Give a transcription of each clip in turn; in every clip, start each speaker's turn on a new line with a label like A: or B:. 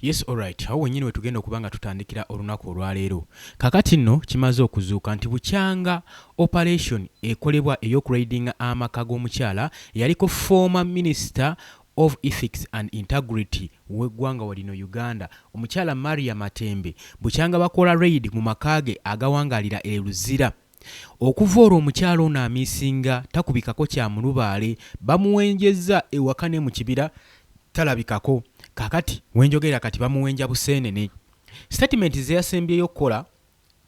A: Yes, alright. Awo wenyini wetugenda okubanga tutandikira olunaku olwaleero. Kakati nno kimaze okuzuuka nti bukyanga operation ekolebwa ey'okuraidinga amaka g'omukyala yaliko former minister of ethics and integrity w'eggwanga walino Uganda omukyala Maria Matembe bukyanga bakola raid mu makage agawangalira e Luzira. Okuva olwo omukyala ono amiisinga takubikako kya mulubaale bamuwenjezza ewaka ne mu kibira talabikako. Kakati wenjogera kati bamuwenja buseenene. Statement zeyasembyeyo okukola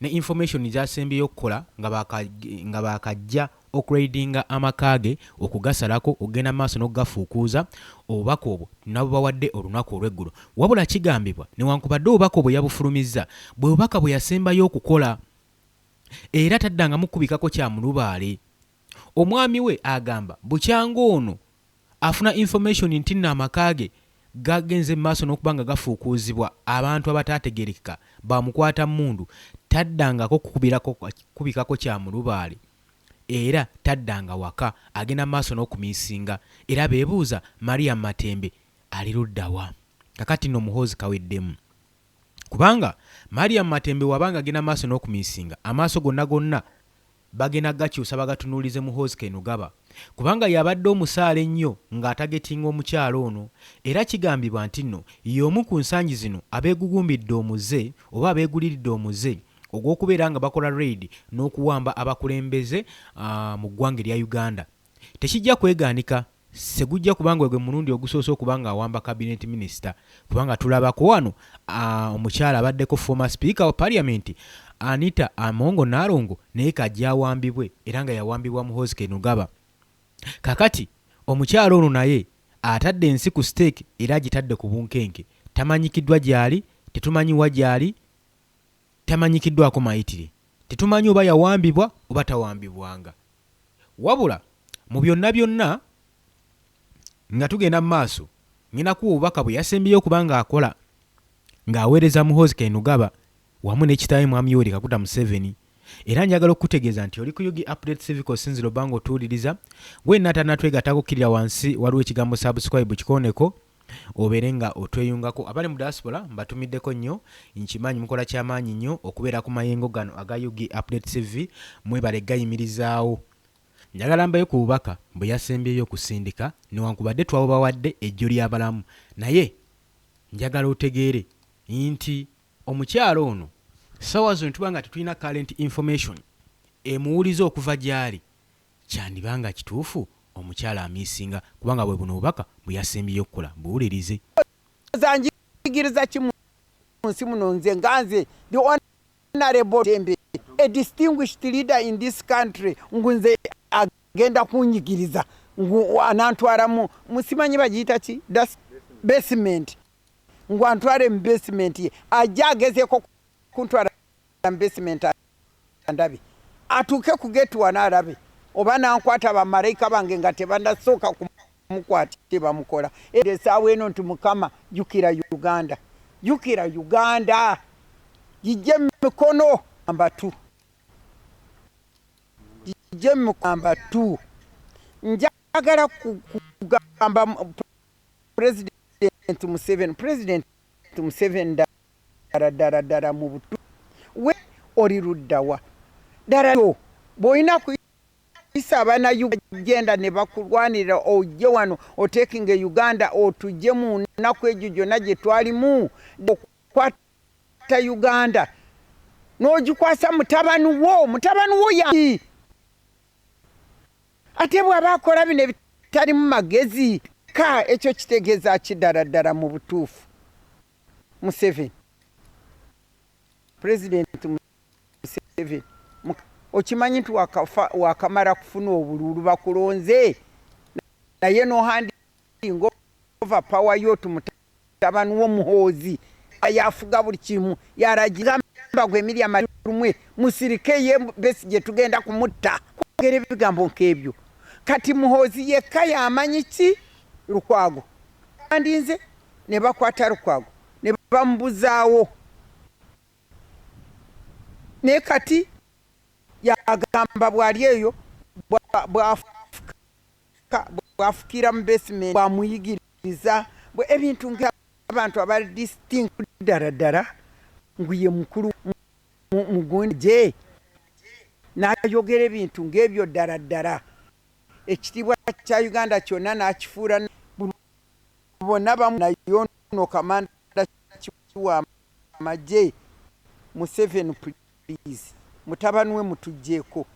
A: ne information zeyasembyeyo okukola nga bakajja okuraidinga amakage okugasalako ogenda maaso n'okugafuukuuza obubaka obwo nabo bawadde olunaku olw'eggulo. Wabula kigambibwa newankubadde obubaka obwo yabufulumizza bwe bubaka bwe yasembayo okukola era taddangamu kubikako kya mulubaale. Omwami we agamba bukyanga ono afuna information nti nno amakage gagenze maaso n'okubanga gafuukuuzibwa abantu abataategerekeka bamukwata mundu taddangako kubikako kya mulubaale era taddanga waka agenda maaso n'okumiisinga era beebuuza Maria Matembe ali luddawa. Kakati nno muhoozi kaweddemu kubanga Maria Matembe wabanga agenda maaso n'okumiisinga amaaso gonna bagenda gakyusa bagatunuulize muhoozi Kainerugaba kubanga yabadde omusaale ennyo ng'atagetinga omukyalo ono era kigambibwa nti nno y'omu ku nsangi zino abeegugumbidde omuze oba abeeguliridde omuze ogw'okubeera nga bakola raid n'okuwamba abakulembeze mu ggwanga erya Uganda. Tekijja kwegaanika segujja kubanga gwe mulundi ogusoose okubanga awamba cabinet minister kubanga tulabako wano omukyala abaddeko former speaker wa parliament Anita Amongo Narongo naye kajja awambibwe era nga yawambibwa muhoozi Kainerugaba. Kakati omukyalo ono naye atadde ensi ku stake era agitadde ku bunkenke tamanyikiddwa gyali tetumanyiwa gyali tamanyikiddwako mayitire tetumanyi oba yawambibwa oba tawambibwanga. Wabula mu byonna nga tugenda mu maaso nginaku obubaka bwe yasembyeyo okubanga akola ng'aweereza muhoozi Kainerugaba wamu n'ekitaawe mwami Yoweri Kaguta Museveni. Era njagala okutegeeza nti oli ku Yugi Update Civic Sinziro bango tuwuliriza gwe natanatwegatako kirira wansi waliwo ekigambo subscribe kikoneko obeere nga otweyungako. Abali mu diaspora mbatumiddeko nnyo nkimanyi mukola kyamaanyi nnyo okubeera ku mayengo gano aga Yugi Update TV mwebale gayimirizaawo. Njagala mbayo ku bubaka bwe yasembyeyo okusindika newankubadde twabubawadde ejjo ly'abalamu naye njagala otegeere nti omukyalo ono sawa zino tubanga tetulina current information emuwuliza okuva gyali kyandibanga kituufu omukyala amiisinga kubanga bwe buno obubaka bwe yasembyeyo okukola buwulirize.
B: Zanjigiriza kimu nsi muno nze nganze the honorable Tembe a distinguished leader in this country ngunze agenda kunyigiriza anantwara musimanyi bagiyita ki basement ngwantware mu basement ye ajja agezeko kuntwara mu basement andabi atuke ku gate wanarabe oba nankwata bamalayika bange nga tebandasooka kumukwata bamukola esaawa eno nti Mukama jukira Uganda yijje mikono ambatu yijje ambatu njagala kugamba President Museveni dara mu butu we oli luddawa dara boyina kuyisa abaana Uganda ne bakulwanirira ojje wano otekinga Uganda otujje mu nnaku egyo gyonna gye twalimu okukwata Uganda n'ogikwasa mutabani wo ya ate bw'aba akola bino ebitali mu magezi ka ekyo kitegeeza kidaradara mu butuufu. Museveni President Museveni okimanyi nti wakamara kufuna obululu bakulonze naye nohandinga over power yotu mutabani w'omuhoozi ayafuga buli kimu yaragiramba gwe Miriam rumwe musirike ye Besigye tugenda kumutta kwogera ebigambo nk'ebyo kati muhoozi yekka yamanyi ki Lukwago andinze ne bakwata Lukwago ne bamubuzaawo ne kati yagamba bwali eyo bwafukira mu basement bwamuyigiriza ebintu nga abantu abali distinct ddala nguye mukulu mugundi je n'ayogera ebintu ng'ebyo ddala ekitiibwa kya Uganda kyonna n'akifuura bonna bamunayono kamanda kiwa amagye Museveni please mutabani we mutugjeeko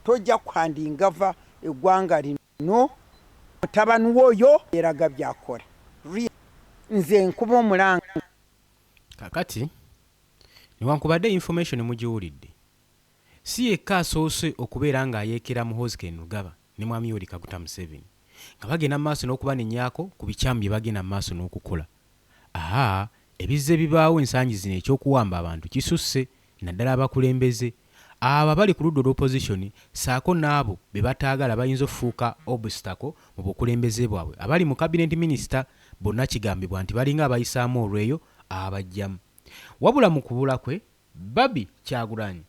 B: tojja kwandingava eggwanga lino mutabani woyo eraga byakola nze nkuba omulanga
A: kakati newankubadde information mugiwulidde si yekka asoose okubeera ng'ayeekera mu Hozken Rugaba ne mwami Yoweri Kaguta Museveni nga bagenda mu maaso n'okuba nenyaako ku bikyamu bye bagenda mu maaso n'okukola ebizze bibaawo ensangi zino ekyokuwamba abantu kisusse naddala abakulembeze abo bali ku ludda olw'opposition saako n'abo be bataagala bayinza okufuuka obstacle mu bukulembeze bwabwe abali mu cabinet minister bonna kigambibwa nti balinga abayisaamu olweyo abajjamu wabula mu kubula kwe Babi Kyagulanyi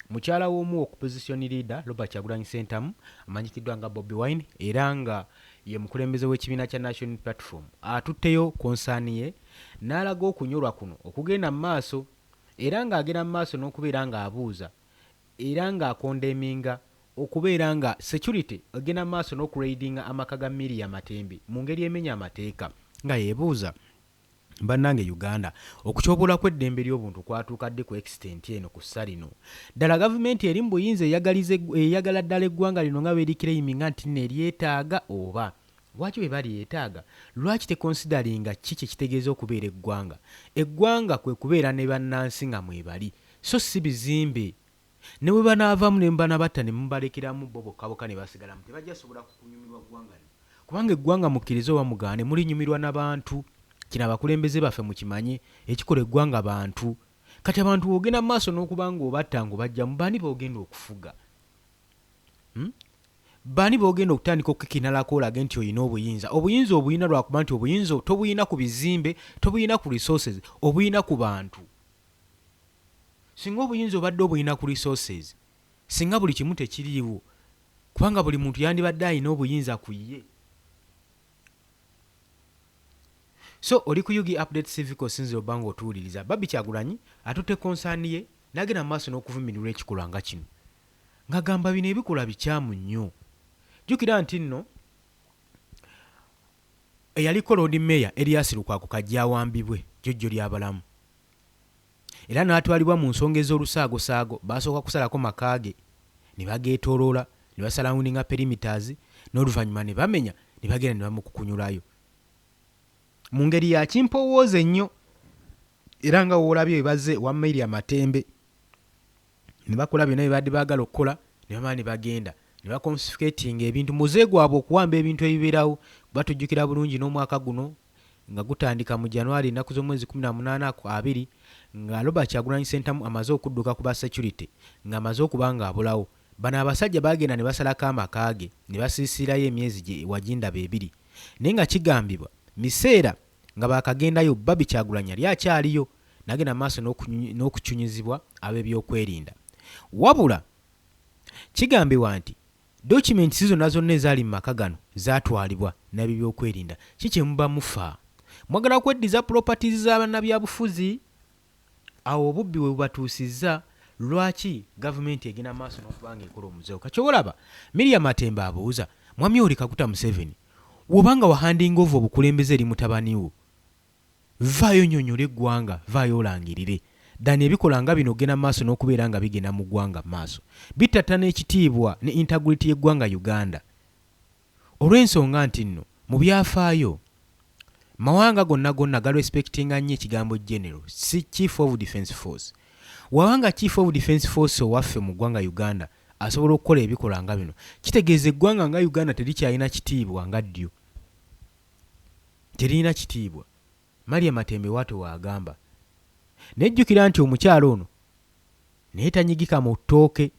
A: mukyala w'omu opposition leader Robert Kyagulanyi Ssentamu amanyikiddwa nga Bobi Wine era nga ye mukulembeze w'ekibiina kya National Platform atutteyo konsaani ye n'alaga okunyolwa kuno okugenda mu maaso era ng'agenda mu maaso n'okubeera ng'abuuza era ng'akondeminga okubeera nga security agenda mu maaso n'okuraidinga amaka ga Miriam Matembe mu ngeri emenya amateeka nga yeebuuza bannange Uganda okukyobula kw'eddembe ly'obuntu kwatuukadde ku extent eno ku ssa lino ddala gavumenti eri mu buyinza eyagala ddala eggwanga lino nga beerikirayiminga nti nno eryetaaga oba lwaki bwe balyetaaga lwaki tekonsidaringa ki kye kitegeeza okubeera eggwanga kwe kubeera ne bannansi nga mwebali so si bizimbe ne bwe banaavaamu ne banabatta ne mubalekeramu bo bokkaboka ne basigalamu tebajja sobola kunyumirwa ggwanga lino kubanga eggwanga mukkiriza oba mugaane mulinyumirwa n'abantu kino abakulembeze baffe mukimanye ekikola eggwanga bantu kati abantu ogenda mu maaso n'okuba ng'obatta ng'obajjamu baani boogenda okufuga baani boogenda okutandika okukikinalako olage nti olina obuyinza obuyina lwakuba nti obuyinza tobuyina ku bizimbe tobuyina ku resources obuyina ku bantu singa obuyinza obadde obuyina ku resources singa buli kimu tekiriiwo kubanga buli muntu yandibadde alina obuyinza ku ye so oli ku Yugi Update Civic osinzira obba ng'otuwuliriza Babi Kyagulanyi atutte konsaani ye n'agenda mu maaso n'okuvumirwa ekikolwa nga kino ng'agamba bino ebikola bikyamu nnyo jjukira nti nno eyaliko Lord Mayor Erias Lukwago kajja awambibwe jjojjo ly'abalamu era n'atwalibwa mu nsonga ez'olusaagosaago basooka kusalako makaage ne bageetooloola ne basalawundinga perimeters n'oluvannyuma ne bamenya ne bagenda ne bamukukunyulayo mu ngeri ya kimpowooza ennyo era nga woolabye bazze wa Miriam Matembe ne bakola byonna bye badde baagala okukola ne bamala ne bagenda ne baconfiscatinga ebintu muze gwabwe okuwamba ebintu ebibeerawo batujjukira bulungi n'omwaka guno nga gutandika mu January ennaku z'omwezi 18 nga Robert Kyagulanyi Ssentamu amaze okudduka ku ba security ng'amaze okuba ng'abulawo bano abasajja bagenda ne basalako amakaage ne basiisirayo emyezi gye wagindaba ebiri naye nga kigambibwa miseera nga baakagendayo Babi Kyagulanyi yali akyaliyo n'agenda maaso n'okucunyizibwa ab'ebyokwerinda wabula kigambibwa nti documents zonna ezaali mu maka gano zaatwalibwa n'ab'ebyokwerinda kikye muba mufa mwagala kweddiza properties z'abannabyabufuzi awo obubbi we bubatuusizza lwaki gavumenti egenda maaso n'okuba ng'ekola omuzeewo kakyobolaba Miriam Matembe abuuza mwami Yoweri Kaguta Museveni wobanga wahandinga ova obukulembeze eri mutabani wo vaayo nnyonnyola eggwanga vaayo olangirire ddani ebikola nga bino ogenda maaso n'okubeera nga bigenda mu ggwanga maaso bittattana ekitiibwa ne integrity y'eggwanga Uganda olw'ensonga nti nno mu byafaayo mawanga gonna galrespectinga nnyo ekigambo general si chief of defence force wabanga chief of defence force owaffe mu ggwanga Uganda asobola okukola ebikola nga bino kitegeeza eggwanga nga Uganda terikyalina kitiibwa nga ddyo terina kitiibwa Miriam Matembe wato waagamba nejjukira nti omukyalo ono naye tanyigika mu ttooke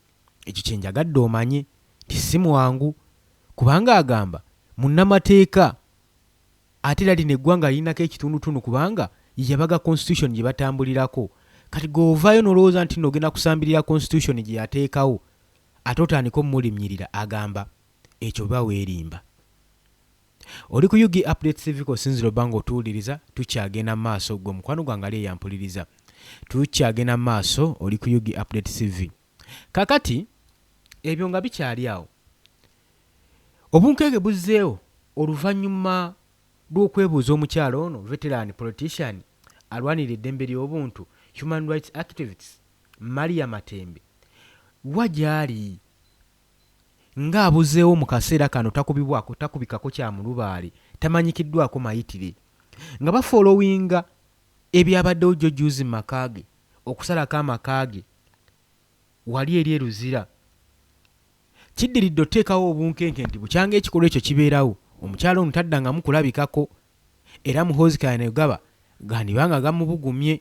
A: ekyo kye njagadde omanye nti si mwangu kubanga agamba munnamateeka ate era lino eggwanga lirinako ekitundutundu kubanga yabaga constitution gye batambulirako kati govaayo n'olowooza nti n'ogenda kusambirira constitution gye yateekawo ate otandika omumulimnyirira agamba ekyo biba weerimba oli ku UG Update TV kosinziro bango tuwuliriza tukyagenda maaso gwe mukwano gwange ali eyampuliriza tukyagenda maaso oli ku UG Update TV kakati ebyo nga bikyali awo obunkenke buzzeewo oluvannyuma lw'okwebuuza omukyalo ono veteran politician alwanira eddembe ly'obuntu human rights activists Maria Matembe wajali ng'abuzeewo mu kaseera kano takubikako kya mulubaale tamanyikiddwako mayitire nga bafolowinga ebyabaddewo jjojuzi mu maka ge okusalako amaka ge wali eri eruzira kiddiridde oteekawo obunkenke nti bukyanga ekikolwa ekyo kibeerawo omukyalo ono taddangamu kulabikako era muhoozi Kainerugaba gandibanga gamubugumye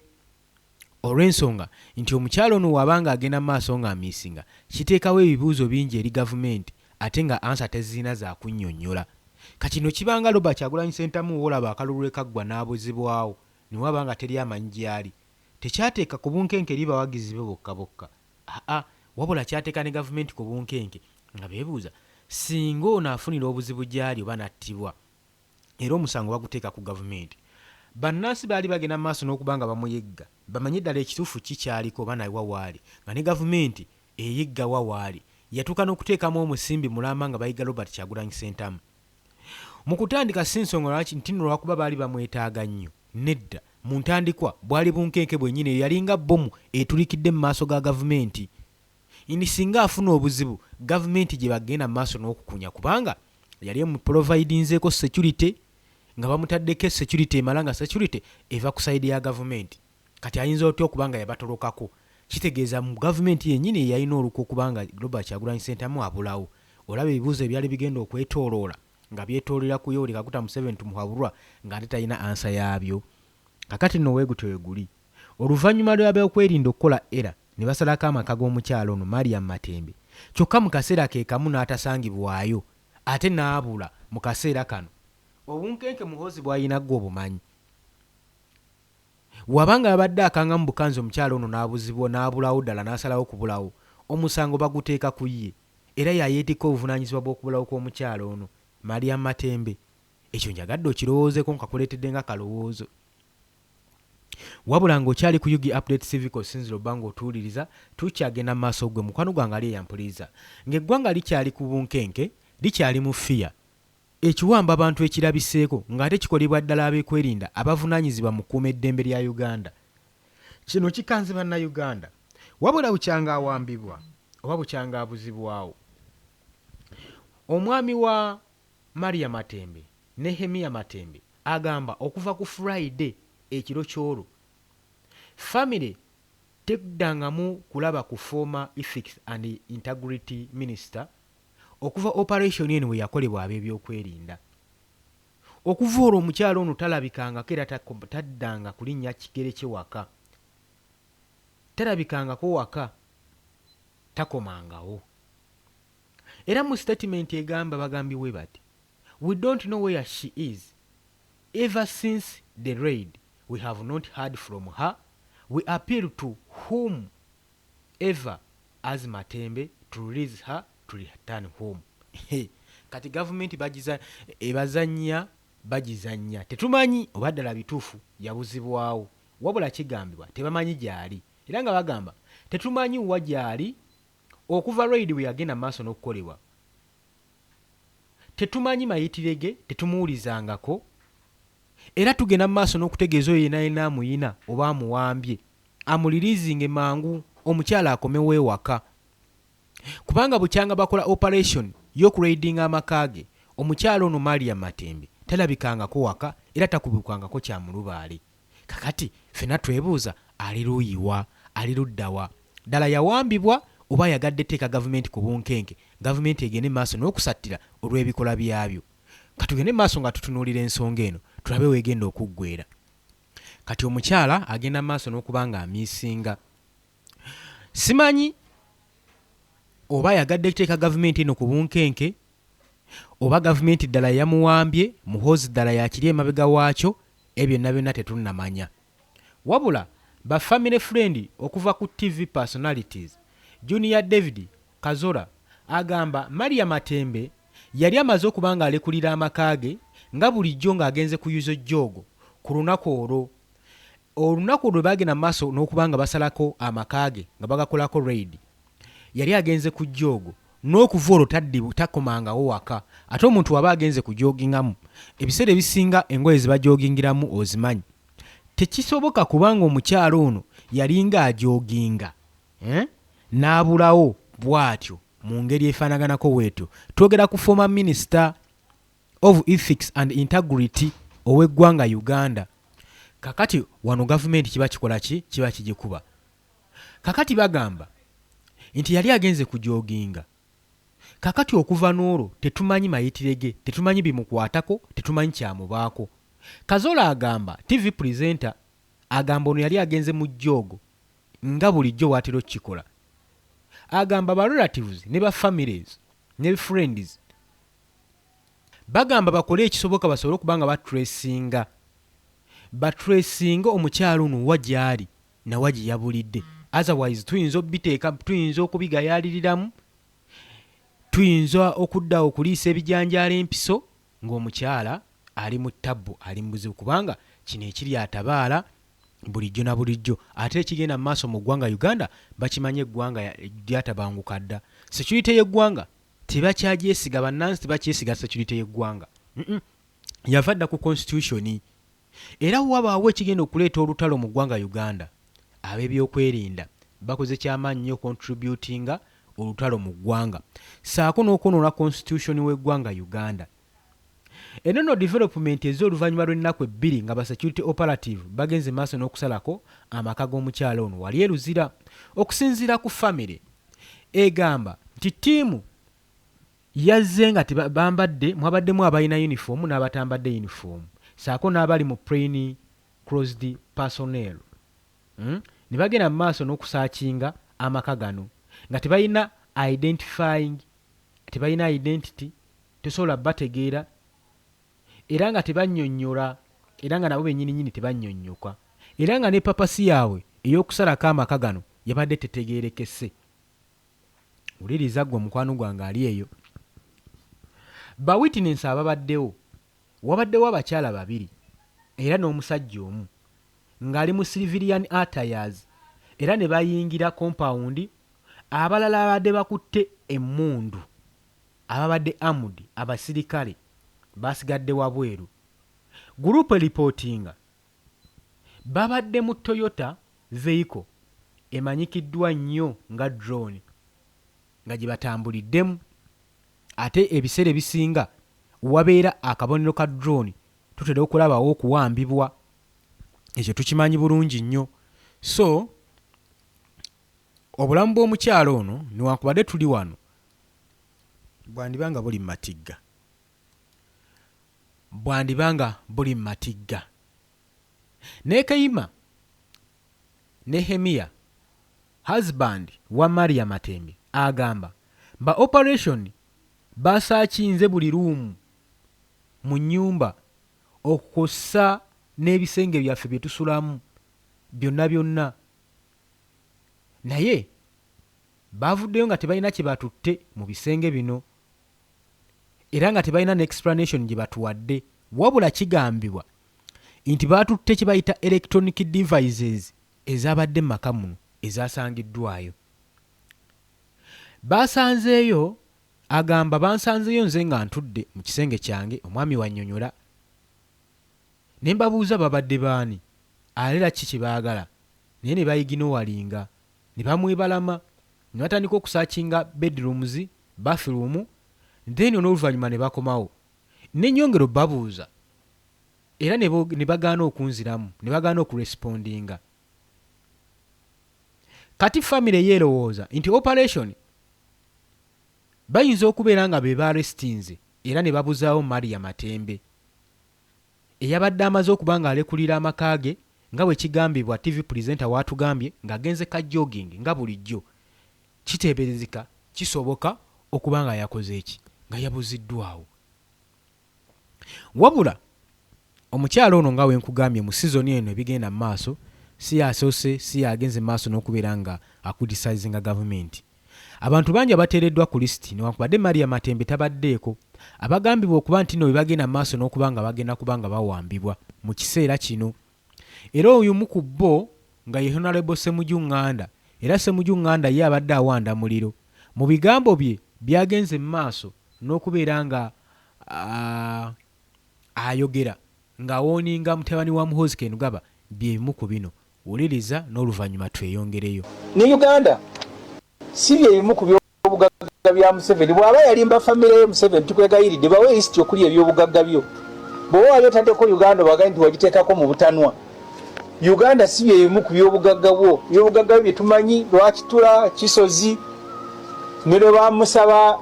A: olw'ensonga nti omukyalo ono wabanga agenda mu maaso ng'amiisinga kiteekawo ebibuuzo bingi eri gavumenti ate nga ansa tezirina za kunnyonnyola kakino kibanga Robert Kyagulanyi Ssentamu woolaba akalulu kaggwa n'abuzibwawo ne wabanga teri amanyi gyali tekyateeka ku bunkenke eri bawagizi be bokka bokka wabula kyateeka ne gavumenti ku bunkenke nga beebuuza singa ono afunira obuzibu gyali oba nattibwa era omusango baguteeka ku gavumenti bannansi baali bagenda maaso n'okubanga bamuyigga bamanye ddala ekituufu kikyaliko oba nawa waali nga ne gavumenti eyigga wa waali yatuuka n'okuteekamu omusimbi mulamba nga bayiga Robert Kyagulanyi Ssentamu mu kutandika si nsonga lwaki nti nno lwakuba baali bamwetaaga nnyo nedda mu ntandikwa bwali bunkenke bwennyini eyo yalinga bbomu etulikidde mu maaso ga gavumenti ini singa afuna obuzibu gavumenti gye bagenda mu maaso n'okukunya kubanga yali emuprovidinzeeko security nga bamutaddeko security emala nga security eva ku side ya gavumenti kati ayinza otya okubanga yabatolokako kitegeeza mu gavumenti yennyini eyalina olukwa okubanga Robert Kyagulanyi Ssentamu abulawo olaba ebibuuzo ebyali bigenda okwetooloola nga byetoolera ku Yoweri Kaguta Museveni tumuhabulwa nga ate talina ansa yaabyo kakati nno weegutyo weguli oluvannyuma lw'abeokwerinda okukola era ne basalako amaka g'omukyalo ono Maria Matembe kyokka mu kaseera ke kamu n'atasangibwayo ate n'abula mu kaseera kano obunkenke muhoozi bw'ayina gwe obumanyi wabanga abadde akanga mu bukanzi omukyalo ono n'abuzibwa n'abulawo ddala n'asalawo kubulawo omusango baguteeka ku ye era yayeetika obuvunaanyizibwa bw'okubulawo kw'omukyalo ono Maria Matembe ekyo njagadde okirowoozeeko nkakuleetedde nga kalowoozo wabula ng'okyali ku UG Update TV kosinziro bbanga otuwuliriza tukyagenda mu maaso gwe mukwano gwange ali eyampuliriza ng'eggwanga likyali ku bunkenke likyali mu fiya ekiwamba abantu ekirabiseeko ng'ate kikolebwa ddala abeekwerinda abavunaanyizibwa mu kuuma eddembe lya Uganda kino kikanze bannayuganda wabula bukyanga awambibwa oba bukyanga abuzibwawo omwami wa Maria Matembe Nehemiah Matembe agamba okuva ku Friday ekiro kyolwo family teddangamu kulaba ku former ethics and integrity minister okuva operation eno we yakolebwa ab'ebyokwerinda okuva olwo omukyalo ono talabikangako era taddanga kulinnya kigere kye waka talabikangako waka takomangawo era mu statement egamba bagambiwe bati we don't know where she is ever since the raid we have not heard from her we appeal to whomever as Matembe to release her to return home kati gavumenti ebazanya bagizanya tetumanyi oba ddala bituufu yabuzibwawo wabula kigambibwa tebamanyi gyali era nga bagamba tetumanyi wa gyali okuva raid we yagenda maaso n'okukolebwa tetumanyi mayitirege tetumuwulizangako era tugenda mu maaso n'okutegeeza oyo yenayina amuyina oba amuwambye amulirizinge mangu omukyala akomewo ewaka kubanga bukyanga bakola operation y'okuraidinga amaka ge omukyalo ono Maria Matembe talabikangako waka era takubikangako kya mulubaale kakati fena twebuuza ali luyiwa ali luddawa ddala yawambibwa oba yagadde teeka gavumenti ku bunkenke gavumenti egende maaso n'okusattira olw'ebikola byabyo katugende maaso nga tutunuulira ensonga eno tulabe weegenda okuggwera kati omukyala agenda maaso n'okubanga amiisinga simanyi oba yagadde teeka gavumenti eno ku bunkenke oba gavumenti ddala yamuwambye muhoozi ddala yakiri emabega waakyo ebyo byonna tetunnamanya wabula ba family friend okuva ku TV personalities Junior David Kazola agamba Maria Matembe yali amaze okubanga alekulira amaka ge nga bulijjo ng'agenze kuyuza jjoogo ku lunaku olwo lwe bagenda mu maaso n'okuba nga basalako amaka ge nga bagakolako raid yali agenze ku jjoogo n'okuva olwo takomangawo waka ate omuntu waba agenze kujoogingamu ebiseera ebisinga engoye zibajoogingiramu ozimanyi tekisoboka kubanga omukyalo ono yalinga ajooginga n'abulawo bw'atyo mu ngeri efaanaganako bwetyo twogera ku former minister of ethics and integrity ow'eggwanga Uganda kakati wano gavumenti kiba kikola ki kiba kigikuba kakati bagamba nti yali agenze kujooginga kakati okuva n'olwo tetumanyi mayitirege tetumanyi bimukwatako tetumanyi kyamubaako Kazola agamba TV presenter agamba ono yali agenze mu jjoogo nga bulijjo watiro kikola agamba ba relatives ne ba families ne friends bagamba bakole ekisoboka basobole okubanga batracinga omukyalo ono wajyali na waji yabulidde otherwise tuyinza okubigayaliriramu tuyinza okudda okuliisa ebijanjaala empiso ng'omukyala ali mu ttabbu ali mu buzibu kubanga kino ekiri atabaala bulijjo na bulijjo ate ekigenda mu maaso mu ggwanga Uganda bakimanye eggwanga lyatabanguka dda security y'eggwanga tebakyagyesiga bannansi tebakyesiga security y'eggwanga yava dda ku constitution era wabaawo ekigenda okuleeta olutalo mu ggwanga Uganda ab'ebyokwerinda bakoze kyamaanyi nnyo contributinga olutalo mu ggwanga saako n'okwonoona constitution w'eggwanga Uganda enono development ez'oluvannyuma lw'ennaku ebbiri nga ba security operative bagenze maaso n'okusalako amaka g'omukyalo ono wali eruzira okusinziira ku family egamba nti ttiimu yazze nga mwabaddemu abalina uniform n'abatambadde uniform saako n'abali mu plain closed personnel ne bagenda mu maaso n'okusaakinga amaka gano nga tebalina identity tesobola bategeera era nga tebannyonnyola era nga nabo bennyini tebannyonnyoka era nga ne papasi yaabwe ey'okusalako amaka gano yabadde tetegeerekese wuliriza ggwe omukwano gwange ali eyo ba witness ababaddewo wabaddewo abakyala babiri era n'omusajja omu ng'ali mu civilian attires era ne bayingira compound abalala abadde bakutte emmundu ababadde armed abasirikale basigadde wabweru group reportinga babadde mu Toyota vehicle emanyikiddwa nnyo nga drone nga gye batambuliddemu ate ebiseera ebisinga wabeera akabonero ka drone tutera okulabawo okuwambibwa ekyo tukimanyi bulungi nnyo so obulamu bw'omukyalo ono newankubadde tuli wano bwandibanga buli mu matigga Nekayima Nehemiya husband wa Maria Matembe agamba ba operation basaakinze buli ruumu mu nnyumba okukosa n'ebisenge byaffe bye tusulamu byonna naye bavuddeyo nga tebalina kye batutte mu bisenge bino era nga tebalina n'explanation gye batuwadde wabula kigambibwa nti batutte kye bayita electronic devices ezabadde mu maka muno ezasangiddwayo basanzeeyo agamba bansanzeeyo nze nga ntudde mu kisenge kyange omwami wannyonnyola ne mbabuuza babadde baani alera ki kye baagala naye ne bayiginowalinga ne bamwebalama ne batandika okusaakinga bedrooms bathroom then n'oluvannyuma ne bakomawo n'ennyongero babuuza era ne bagaana okunziramu ne bagaana okurespondinga kati famire yeerowooza nti operation bayinza okubeera nga be baarestinze era ne babuzaawo Maria Matembe eyabadde amaze okuba nga alekulira amaka ge nga bwe kigambibwa TV presenter waatugambye ng'agenze ka jogging nga bulijjo kiteeberezeka kisoboka okuba nga yakoze eki nga yabuziddwawo wabula omukyalo ono nga wenkugambye mu sizoni eno ebigenda mu maaso si yasoose si yagenze mu maaso n'okubeera nga akudisizinga gavumenti abantu bangi abateereddwa ku lisiti newankubadde Maria Matembe tabaddeeko abagambibwa okuba nti no bagenda maaso n'okubanga bagenda kubanga bawambibwa mu kiseera kino. Era oyo mu ku bo nga ye Honorable Ssemujju Nganda, era Ssemujju Nganda ye abadde awanda muliro. Mu bigambo bye byagenze mu maaso n'okubeera nga ayogera ng'awooninga mutabani wa Muhoozi Kainerugaba bye bimu ku bino. Wuliriza n'oluvannyuma tweyongereyo.
C: Ne Uganda si bye bimu ku by'obugagga bya Museveni. Bw'aba yalimba famire ye Museveni tukwegayiridde bawe history okuli eby'obugagga byo. Bw'oba wali otaddeko Uganda wagaye nti wagiteekako mu butanwa. Uganda si bye bimu ku by'obugagga bwo. By'obugagga bye tumanyi Lwakitula, Kisozi, ne lwe bamusaba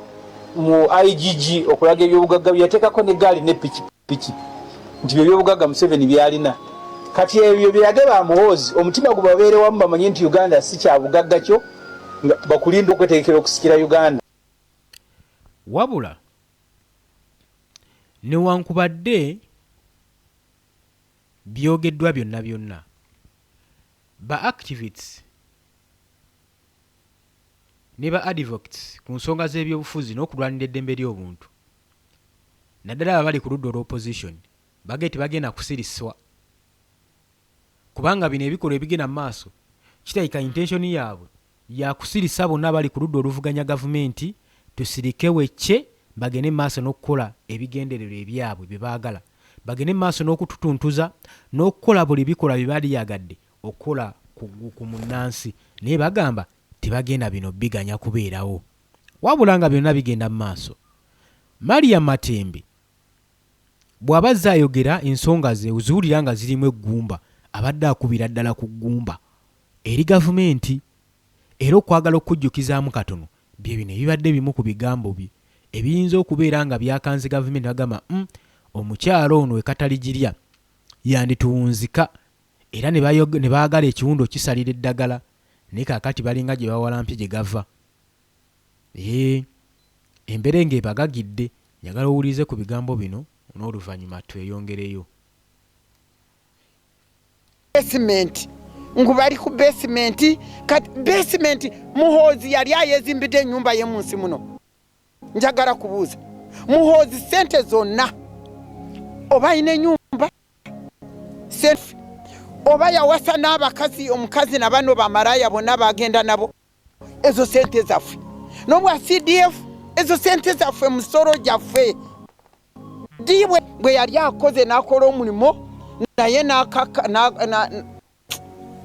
C: mu IGG okulaga eby'obugagga bye yateekako n'eggaali ne pikipiki nti bye by'obugagga Museveni byalina. Kati ebyo byage ba Muhoozi omutima gubabeere wamu bamanye nti Uganda si kya bugagga kyo bakulinda okwetegekera okusikira Uganda.
A: Wabula newankubadde byogeddwa byonna ba activists ne ba advocates ku nsonga z'ebyobufuzi n'okulwanira eddembe ly'obuntu naddala abali ku ludda olw'opposition bageti bagenda kusiriswa kubanga bino ebikolwa ebigenda mu maaso kitayika intention yaabwe yakusirisa bonna abali ku ludda oluvuganya gavumenti tusirike wecce bagende mu maaso n'okukola ebigendererwa ebyabwe bye baagala, bagende mu maaso n'okututuntuza n'okukola buli bikola bye baali yagadde okukola ku munnansi, naye bagamba tebagenda bino biganya kubeerawo. Wabula nga byonna bigenda mu maaso, Mariam Matembe bw'abazza ayogera ensonga ze oziwulira nga zirimu eggumba, abadde akubira ddala ku ggumba eri gavumenti era okwagala okujjukizaamu katono bye bino ebibadde bimu ku bigambo bye ebiyinza okubeera nga byakanze gavumenti bagamba omukyalo ono ekataligirya yandituwunzika era ne baagala ekiwundo kisalira eddagala naye kaakati balinga gye bawalampye gye gava. Embeera ng'ebagagidde. Njagala owulirize ku bigambo bino n'oluvannyuma tweyongereyo.
B: Basement ngu bali ku basement kati basement Muhoozi yali ayezimbidde ennyumba ye mu nsi muno. Njagala kubuuza Muhoozi sente zonna oba ayina ennyumba self oba yawasa n'abakazi omukazi na bano bamalaya bonna bagenda nabo ezo sente zaffe n'obwa CDF ezo sente zaffe musoro gyaffe diwe bwe yali akoze n'akola omulimo naye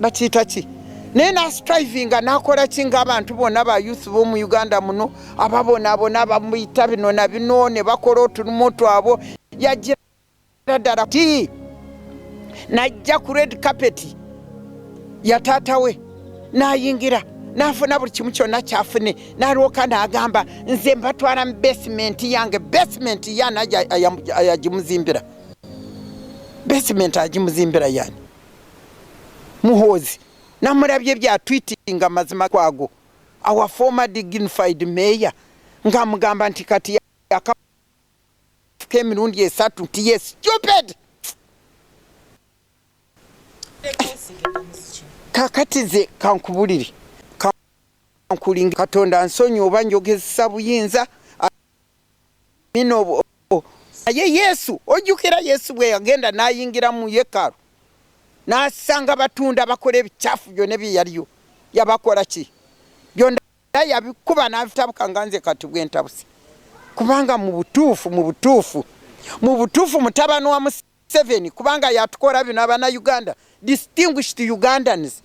B: bakiyita ki naye nastrivinga n'akola ki ng'abantu bonna ba youth b'omu Uganda muno ababonaabona abamuyita bino na bino ne bakola otulimu twabo yagira ddala ti najja ku red carpet ya taata we n'ayingira n'afuna buli kimu kyonna kyafune n'alwoka n'agamba nze mbatwala mu basement yange. Basement yana ayagimuzimbira basement agimuzimbira yani Muhoozi namulabye bya tweetinga mazima kwago our former dignified mayor ngamugamba nti kati emirundi esatu nti ye stupid. Kakati ze kankubulire kankulinga Katonda nsonyi oba njogeza buyinza mino aye Yesu ojjukira Yesu bwe yagenda n'ayingira mu yekaalu n'asanga batunda bakola ebicafu byonna bye yaliyo yabakola ki byonna yabikuba n'abitabuka nga nze kati bw'entabuse kubanga mu butuufu mutabani wa Museveni kubanga yatukola bino abana Uganda distinguished Ugandans.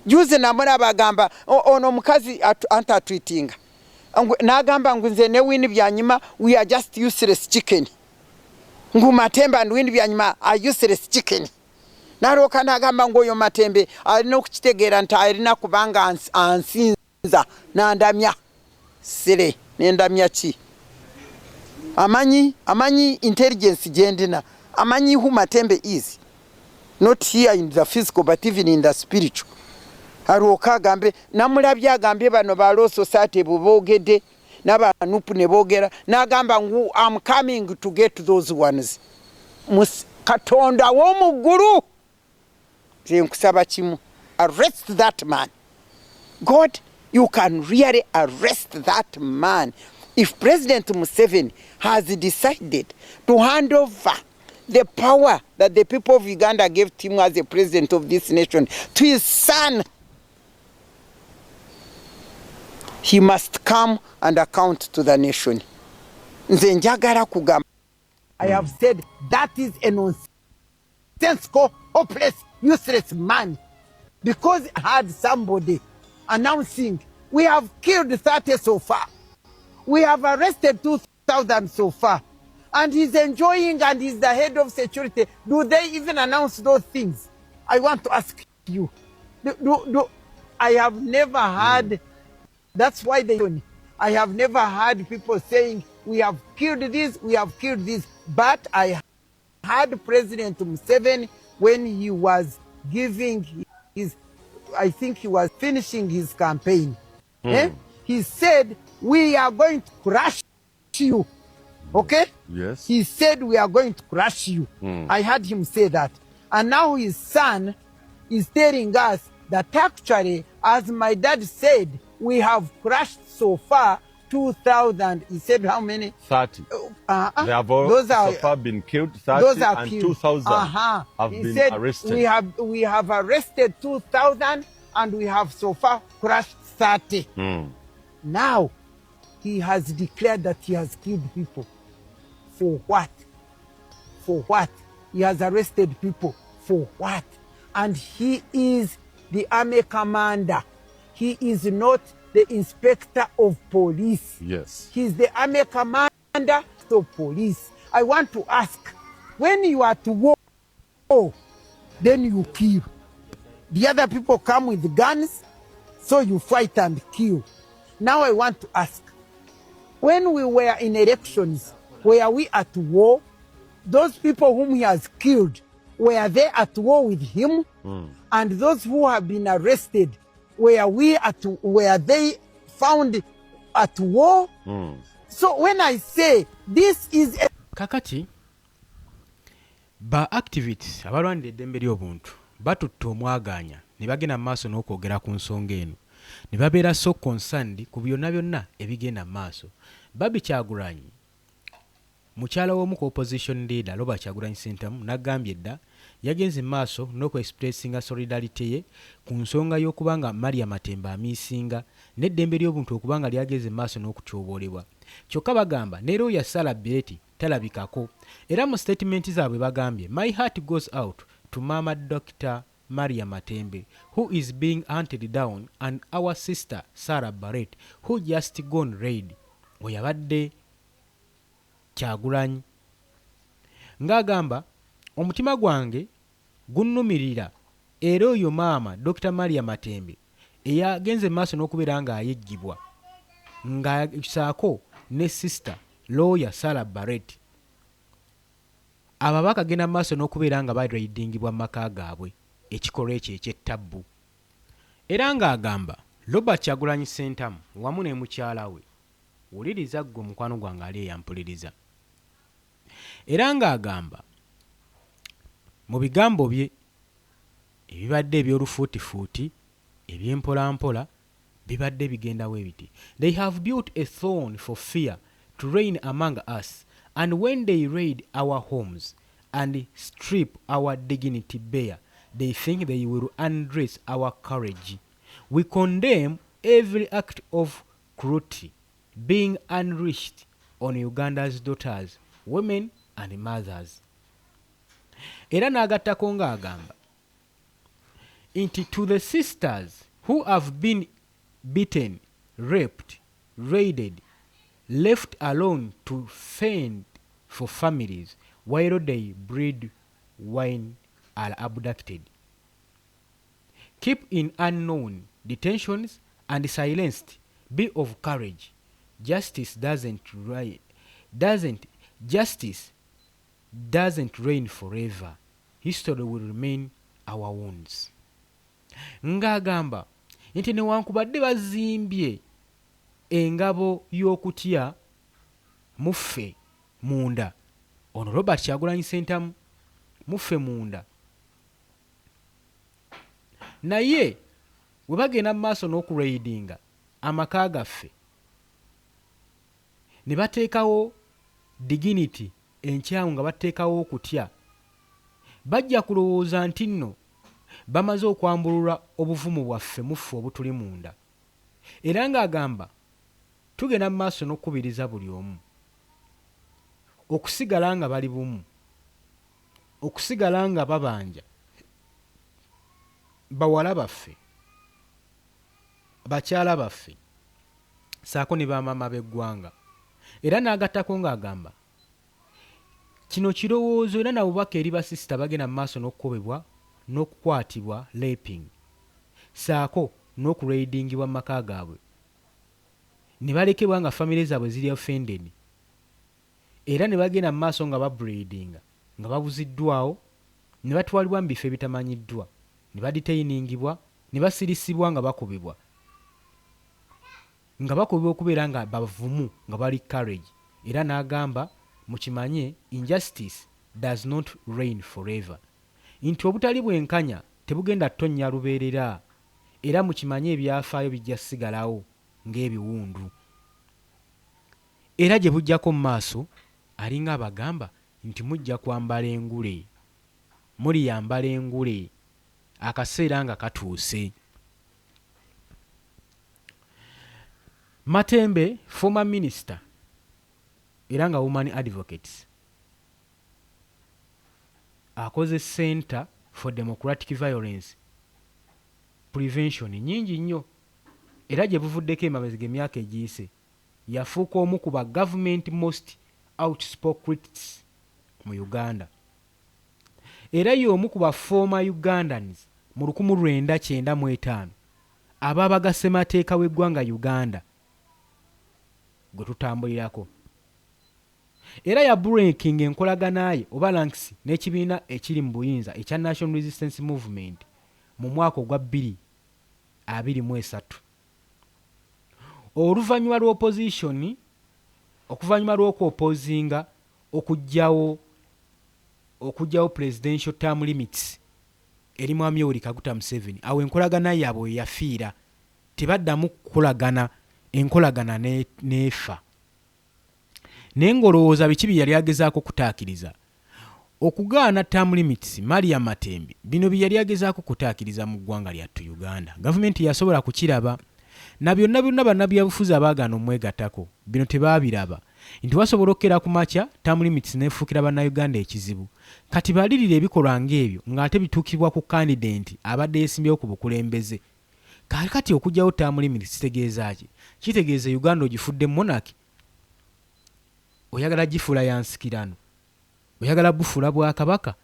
B: Juze namona bagamba ono mukazi antatweetinga n'agamba ngu nze ne Winnie Byanyima we are just useless chicken. Ngu Matembe and Winnie Byanyima are useless chicken. N'alwoka n'agamba ngu oyo Matembe alina okukitegeera nti alina kubanga ansinza n'andamya sire n'endamya ki amanyi intelligence gendina amanyi who Matembe is not here in the physical but even in the spiritual. Alwoka agambe namulabye agambye bano ba Law Society boogedde n'abanupu ne boogera n'agamba ngu I'm coming to get those ones. Katonda w'omu ggulu nkusaba kimu, arrest that man. God, you can really arrest that man. If President Museveni has decided to hand over the power that the people of Uganda gave him as the president of this nation to his son, he must come and account to the nation. Nze njagala kugamba. I have said that is a nonsensical, hopeless, useless man. Because I had somebody announcing, we have killed 30 so far. We have arrested 2,000 so far. And he's enjoying and he's the head of security. Do they even announce those things? I want to ask you. I have never heard, that's why I have never heard people saying, we have killed this, we have killed this. But I heard President Museveni when he was giving his, I think he was finishing his campaign. He said, we are going to crush you. Okay?
D: Yes.
B: He said, we are going to crush you. I heard him say that. And now his son is telling us that actually, as my dad said, we have crushed so far 2,000. He said how many?
D: 30. They have all
B: those are,
D: so far been killed. 30
B: those are
D: and
B: killed.
D: 2,000 have
B: he
D: been
B: said,
D: arrested.
B: We have arrested 2,000 and we have so far crushed 30. Now, he has declared that he has killed people. For what? For what? He has arrested people. For what? And he is the army commander. He is not the inspector of police.
D: Yes.
B: He's the army commander of police. I want to ask, when you are to war, then you kill. The other people come with guns, so you fight and kill. Now I want to ask, when we were in elections, were we at war? Those people whom he has killed, were they at war with him? And those who have been arrested, were they found at war? So when I say this is a
A: kakati ba activists abalwanira eddembe ly'obuntu batutte omwaganya ne bagenda mu maaso n'okwogera ku nsonga eno ne babeera so concerned ku byonna byonna ebigenda mu maaso. Babi Kyagulanyi mukyala w'omu ku opposition leader Robert Kyagulanyi Ssentamu n'agambye dda yagenze mu maaso n'okuexpressinga solidarity ye ku nsonga y'okubanga Maria Matembe amiisinga n'eddembe ly'obuntu okubanga lyageze mu maaso n'okutyoboolebwa. Kyokka bagamba ne lawyer Sarah Bereti talabikako. Era mu statement zaabwe bagambye, my heart goes out to Mama Dr. Maria Matembe, who is being hunted down, and our sister Sarah Barrett, who just gone raid. Oyabadde Kyagulanyi ng'agamba omutima gwange gunnumirira era oyo maama Dr. Maria Matembe eyagenze maaso n'okubeera ng'ayeggibwa ng'asaako ne sister lawyer Sarah Barrett. Ababaka agenda maaso n'okubeera nga baraidingibwa mu maka gaabwe ekikolwa ekyo eky'ettabbu. Era ng'agamba Robert Kyagulanyi Ssentamu wamu ne mukyala we, wuliriza ggwe mukwano gwange ali eyampuliriza. Era ng'agamba mu bigambo bye ebibadde eby'olufuutifuuti eby'empolampola bibadde bigendawo ebiti. They have built a throne for fear to reign among us, and when they raid our homes and strip our dignity bare, they think they will undress our courage. We condemn every act of cruelty being unleashed on Uganda's daughters, women and mothers. Era n'agattako ng'agamba nti to the sisters who have been beaten, raped, raided, left alone to fend for families while they breed wine are abducted, keep in unknown detentions and silenced, be of courage. Justice doesn't reign forever. History will remain our wounds. Ng'agamba nti newankubadde bazimbye engabo y'okutya muffe munda, ono Robert Kyagulanyi Ssentamu muffe munda, naye we bagenda mu maaso n'okuraidinga amaka gaffe ne bateekawo dignity enkyamu nga bateekawo okutya, bajja kulowooza nti nno bamaze okwambulula obuvumu bwaffe muffe obutuli munda. Era ng'agamba tugenda mu maaso n'okukubiriza buli omu okusigala nga bali bumu, okusigala nga babanja bawala baffe, bakyala baffe, saako ne bamaama b'eggwanga. Era n'agattako ng'agamba kino kirowoozo era na bubaka eri basisita bagenda mu maaso n'okukobebwa n'okukwatibwa raping, saako n'okuraidingibwa mu maka gaabwe, ne balekebwa nga famire zaabwe ziri offended, era ne bagenda mu maaso nga babreedinga nga babuziddwawo, ne batwalibwa mu bifo ebitamanyiddwa, ne badeteiningibwa, ne basirisibwa nga bakubibwa okubeera nga bavumu nga bali courage. Era n'agamba mukimanye injustice does not reign forever, nti obutali bwenkanya tebugenda ttonnya lubeerera, era mukimanye ebyafaayo bijja sigalawo ng'ebiwundu. Era gye bujjako mu maaso alinga abagamba nti mujja kwambala engule, muliyambala engule, akaseera nga katuuse. Matembe, former minister era nga woman advocates, akoze Center for Democratic Violence Prevention nyingi nnyo, era gye buvuddeko emabega emyaka egiyise yafuuka omu ku ba government most outspoken critics mu Uganda. Era y'omu ku ba former Ugandans mu 1995 abaabaga ssemateeka w'eggwanga Uganda gwe tutambulirako. Era ya breaking enkolagana ye oba ranks n'ekibiina ekiri mu buyinza ekya National Resistance Movement mu mwaka ogwa 2023. Oluvannyuma lw'opposition, okuvannyuma lw'okwopozinga okugyawo presidential term limits eri Mwami Yoweri Kaguta Museveni, awo enkolagana yaabwe yafiira, tebaddamu kukolagana, enkolagana neefa. Naye ng'olowooza biki bye yali agezaako kutaakiriza okugaana term limits. Mariam Matembe bino bye yali agezaako kutaakiriza mu ggwanga lyattu Uganda, gavumenti yasobola kukiraba, na byonna bannabyabufuzi abaagaana omwegattako bino tebaabiraba, nti wasobola okukera ku makya term limits neefuukira bannayuganda ekizibu. Kati balirira ebikolwa ng'ebyo ng'ate bituukibwa ku candidate abadde yeesimbyewo ku bukulembeze. Kati okugyawo term limits kitegeeza ki? Kitegeeza Uganda ogifudde monarchy, oyagala gifuula yansikirano, oyagala bufuula bwakabaka.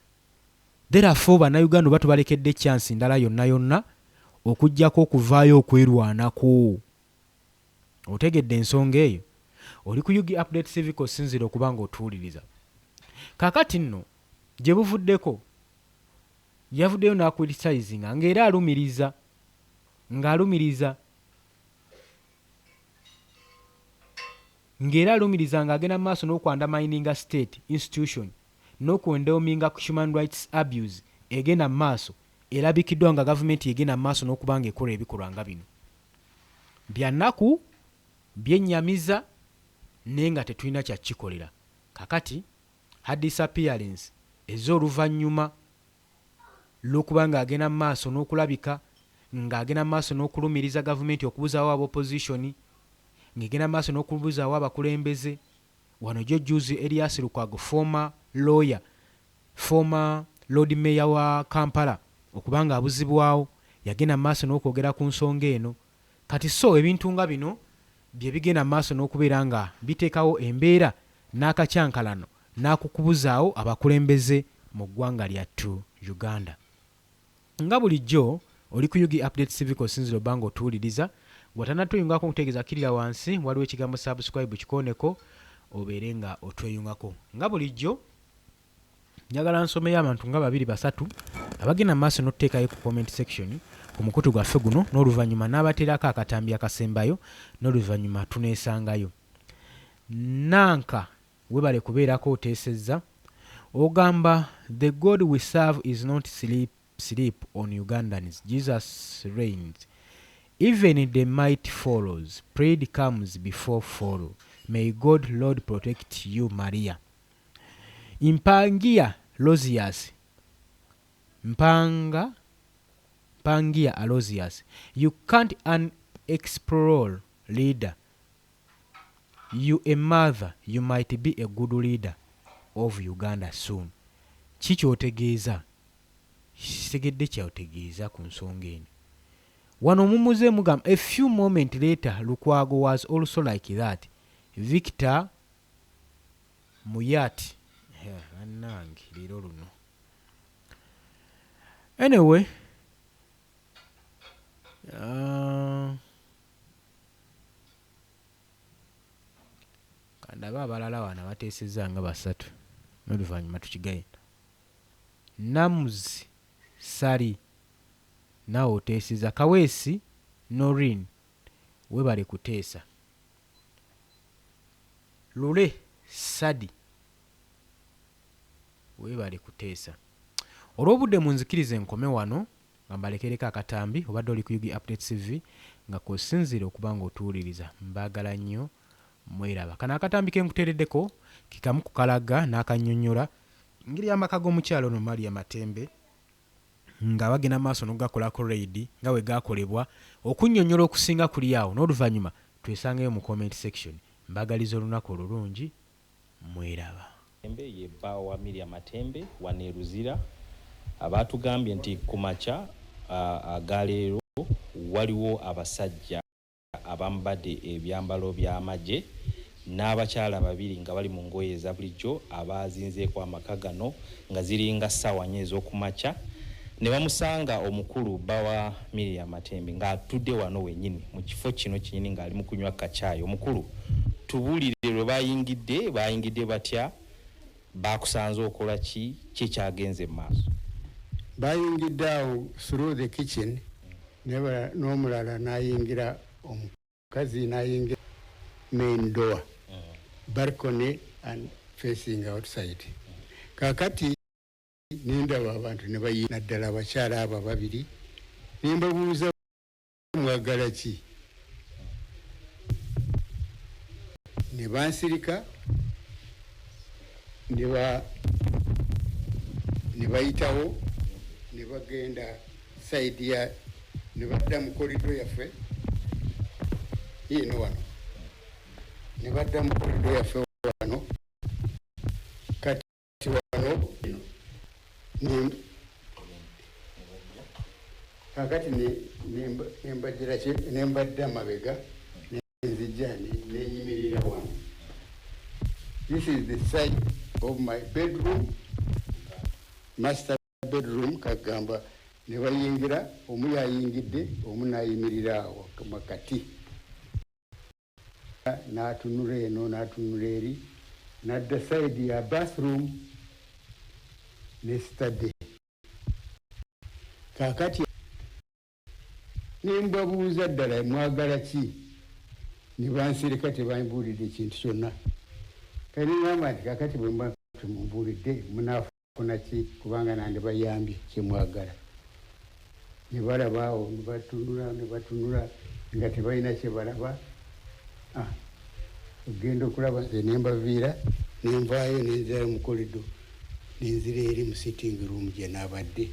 A: Therefore bannayuganda oba tubalekedde chance ndala yonna okuggyako okuvaayo okwerwanako. Otegedde ensonga eyo? Oli ku UG Update Civic osinzira okuba ng'otuwuliriza. Kaakati nno gye buvuddeko yavuddeyo n'akwitisayizinga ng'era alumiriza ng'agenda mu maaso n'okwandamininga state institution n'okwendominga ku human rights abuse egenda mu maaso, erabikiddwa nga gavumenti egenda mu maaso n'okuba ng'ekola ebikolwa nga bino. Bya nnaku, byennyamiza, naye nga tetulina kyakikolera. Kakati had disappearance ez'oluvannyuma lw'okuba ng'agenda mu maaso n'okulabika, ng'agenda mu maaso n'okulumiriza gavumenti okubuzaawo ab'opposition, ng'egenda mu maaso n'okubuzaawo abakulembeze. Wano gyo Juzi Erias Lukwago, former lawyer, former Lord Mayor wa Kampala, okuba ng'abuzibwawo, yagenda mu maaso n'okwogera ku nsonga eno. Kati so ebintu nga bino bye bigenda mu maaso n'okubeera nga biteekawo embeera n'akacyankalano n'akukubuzaawo abakulembeze mu ggwanga lyattu Uganda. Nga bulijjo oli ku UG Update Civic osinzira obba ng'otuwuliriza, bw'otanatweyungako okutegeeza kirira wansi waliwo ekigambo subscribe kikoneko obeere nga otweyungako. Nga bulijjo njagala nsomeyo abantu nga 2-3 abagenda mu maaso n'otuteekayo ku comment section ku mukutu gwaffe guno, n'oluvannyuma n'abateerako akatambi akasembayo, n'oluvannyuma tuneesangayo. Nanka webale kubeerako oteesezza, ogamba the God we serve is not sleep on Ugandans. Jesus reigns. Even the might follows. Pride comes before follow. May God Lord protect you, Maria. Impangia Losius. Mpangia Aloysius. You can't an explore leader. You a mother. You might be a good leader of Uganda soon. Chicho otegeeza. Kitegedde kyaotegeeza ku nsonga eno. Wano mumuze mugamba a few moments later Lukwago was also like that. Victor Muyati. Annange leero luno. Anyway, kandaba abalala wana bateesezza nga basatu n'oluvannyuma tukigenda. Namuzi Sali nawe oteeseza. Kaweesi Norin webale kuteesa. Lule Sadi webale kuteesa. Olw'obudde munzikirize enkome wano nga mbalekereko akatambi obadde oli ku Yugi Update TV nga kosinzire okuba ng'otuwuliriza. Mbaagala nnyo mweraba. Kano akatambi ke nkuteereddeko kikamu kukalaga n'akannyonnyola ngeri amaka g'omukyalo ono Maria Matembe nga bagenda maaso n'okugakolako raid nga bwe gaakolebwa okunnyonnyola okusinga kuli awo n'oluvannyuma twesangeyo mu comment section. Mbaagaliza olunaku olulungi mweraba.
E: Ye bba wa Maria Matembe waneeruzira abaatugambye nti kumaca agaleero waliwo abasajja abambadde ebyambalo by'amagye n'abakyala babiri nga bali mu ngoye eza bulijjo abazinzeeko amaka gano nga ziringa ssaawa 4 ez'okumaca ne bamusanga omukulu bba wa Maria Matembe ng'atudde wano wennyini mu kifo kino kinnyini ng'ali mu kunywa kacaayi. Omukulu tubuulire lwe bayingidde batya, baakusanze okola ki kyagenze mu maaso?
F: Bayingidde awo through the kitchen n'omulala n'ayingira, omukazi n'ayingira main door, balcony and facing outside. Kakati nindaba abantu ne bayina ddala abakyala abo babiri ne mbabuuza mwagala ki, ne bansirika ne bayitawo ne bagenda side ya ne badda mu korido yaffe yino wano, ne badda mu korido yaffe wano kati wano kakati nembadde amabega nenzijja neyimirira wano. This is the side of my bedroom, master bedroom. Kagamba ne bayingira, omu yayingidde, omu nayimirira awo makati, n'atunula eno n'atunula eri, n'adda side ya bathroom ne study. Kakati nimbabuuza ddala mwagala ki, ne bansirika tebambuulidde ekintu kyonna. Kali ngamba nti kakati bwe mba tumumbuulidde munaafuna ki, kubanga nandi bayambye kyemwagala. Ne balaba awo ne batunula nga tebalina kye balaba. Ogenda okulaba nze ne mbaviira ne nvaayo ne nzira mu kolido ne nzira eri mu sitting room gye naabadde,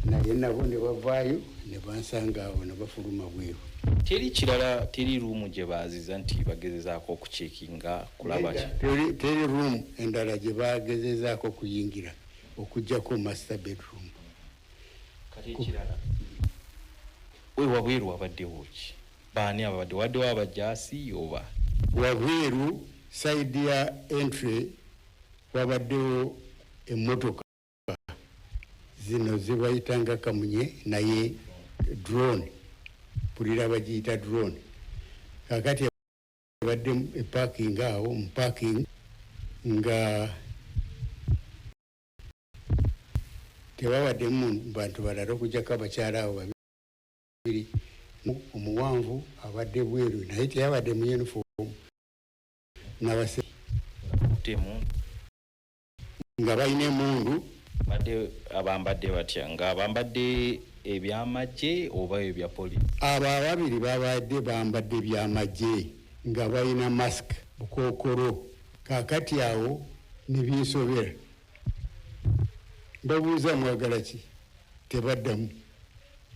F: naye nabo ne bavaayo ne bansanga awo ne bafuluma bweru.
E: Teri kirala, teri room gye baaziza nti bagezezaako okucekinga kulaba ki?
F: Teri room endala gye bagezezaako okuyingira okuggyako master bedroom.
E: Kati ekirala we wabweru wabaddewo ki? Baani ababadde? Waddewo abajaasi oba?
F: Wabweru side ya entry wabaddewo emmotoka zino zibayitanga kamunye naye drone, pulira bagiyita drone. Kakati badde parking awo mu parking nga tebabaddemu bantu balala okujjako abakyala abo babiri, omuwanvu abadde bweru naye teyabadde mu uniform nga balina emundu.
E: Abambadde batya? Nga bambadde ebyamagye oba ebya poliisi?
F: Abo ababiri babadde bambadde ebyamagye nga balina mask Bukokoro kakati awo nebinsobera mbabuuza mwagala ki tebaddamu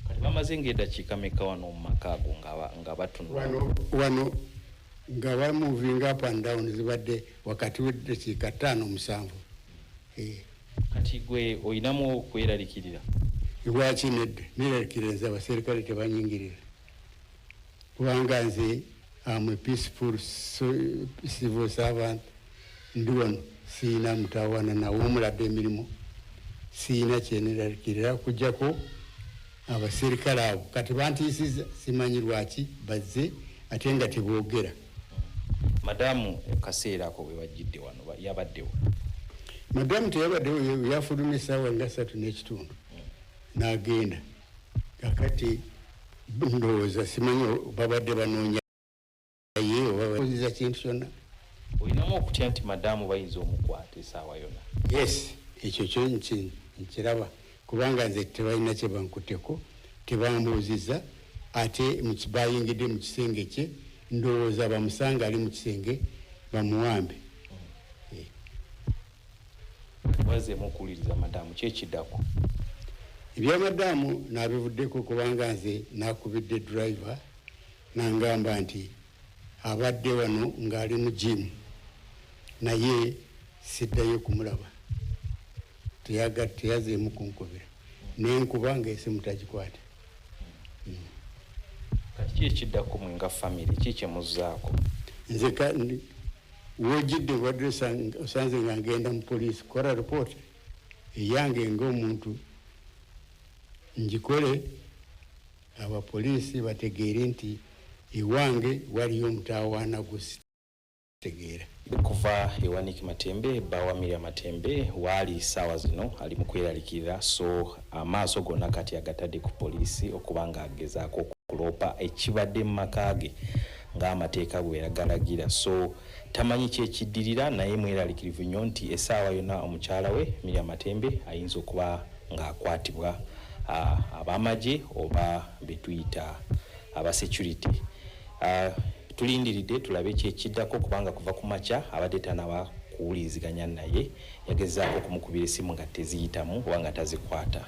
E: kati bamaze ng'eddakiika meka wano mu maka ago nga batunula
F: wano nga bamoving up and down zibadde wakati w'eddakiika 5-7.
E: kati gwe oyinamu okweralikirira
F: lwaki nedda neralikirenza abaserikale tebanyingirira kubanga nze am a peaceful civil servant ndi wano siina mutawaana nawe omuladde emirimu siina kyeneralikirira kujjako abaserikale abo kati bantiisiza simanyi lwaki bazze ate nga teboogera.
E: madamu kaseera ako bwe wajjidde wano yabaddewo
F: madamu teyabaddewo yafuluma essaawa nga 3:30 n'agenda kakati ndowooza simanyi babadde banoonya ye obabaziza kintu kyonna.
E: olinamu okutya nti madamu bayinza omukwata essaawa yonna?
F: Yes, ekyo kyo nkiraba kubanga nze tebalina kye bankutteko tebambuuziza ate bayingidde mu kisenge kye ndowooza bamusanga ali mu kisenge bamuwambe.
E: wazeemu okuwuliriza madamu kyekiddako?
F: ebya madamu nabivuddeko kubanga nze nakubidde driver nangamba nti abadde wano ng'ali mu jimu naye siddayo kumulaba teyazeemu kunkubira nenkuba ng'esimu tagikwata.
E: kati ki ekiddako mwe nga famire ki kyemuzzaako?
F: nze wojjidde wadde osanze nga ngenda mu poliisi kola ripoota eyange ng'omuntu ngikole abapoliisi bategeere nti ewange waliyo omutawaana gusitegeera.
E: kuva ewaniki Matembe bawa Miriam Matembe wali sawa zino ali mu kweralikirira so amaaso gonna kati agatadde ku poliisi okubanga agezaako okulopa ekibadde mu maka ge ng'amateeka bwe yagalagira so tamanyi kyekiddirira naye mweralikirivu nnyo nti essaawa yonna omukyala we Miriam Matembe ayinza okuba ng'akwatibwa abamagye oba betuyita aba security. Tulindiridde tulabe kyekiddako kubanga kuva ku makya abadde tanaba kuwuliziganya naye yagezaako okumukubira essimu nga teziyitamu oba nga tazikwata.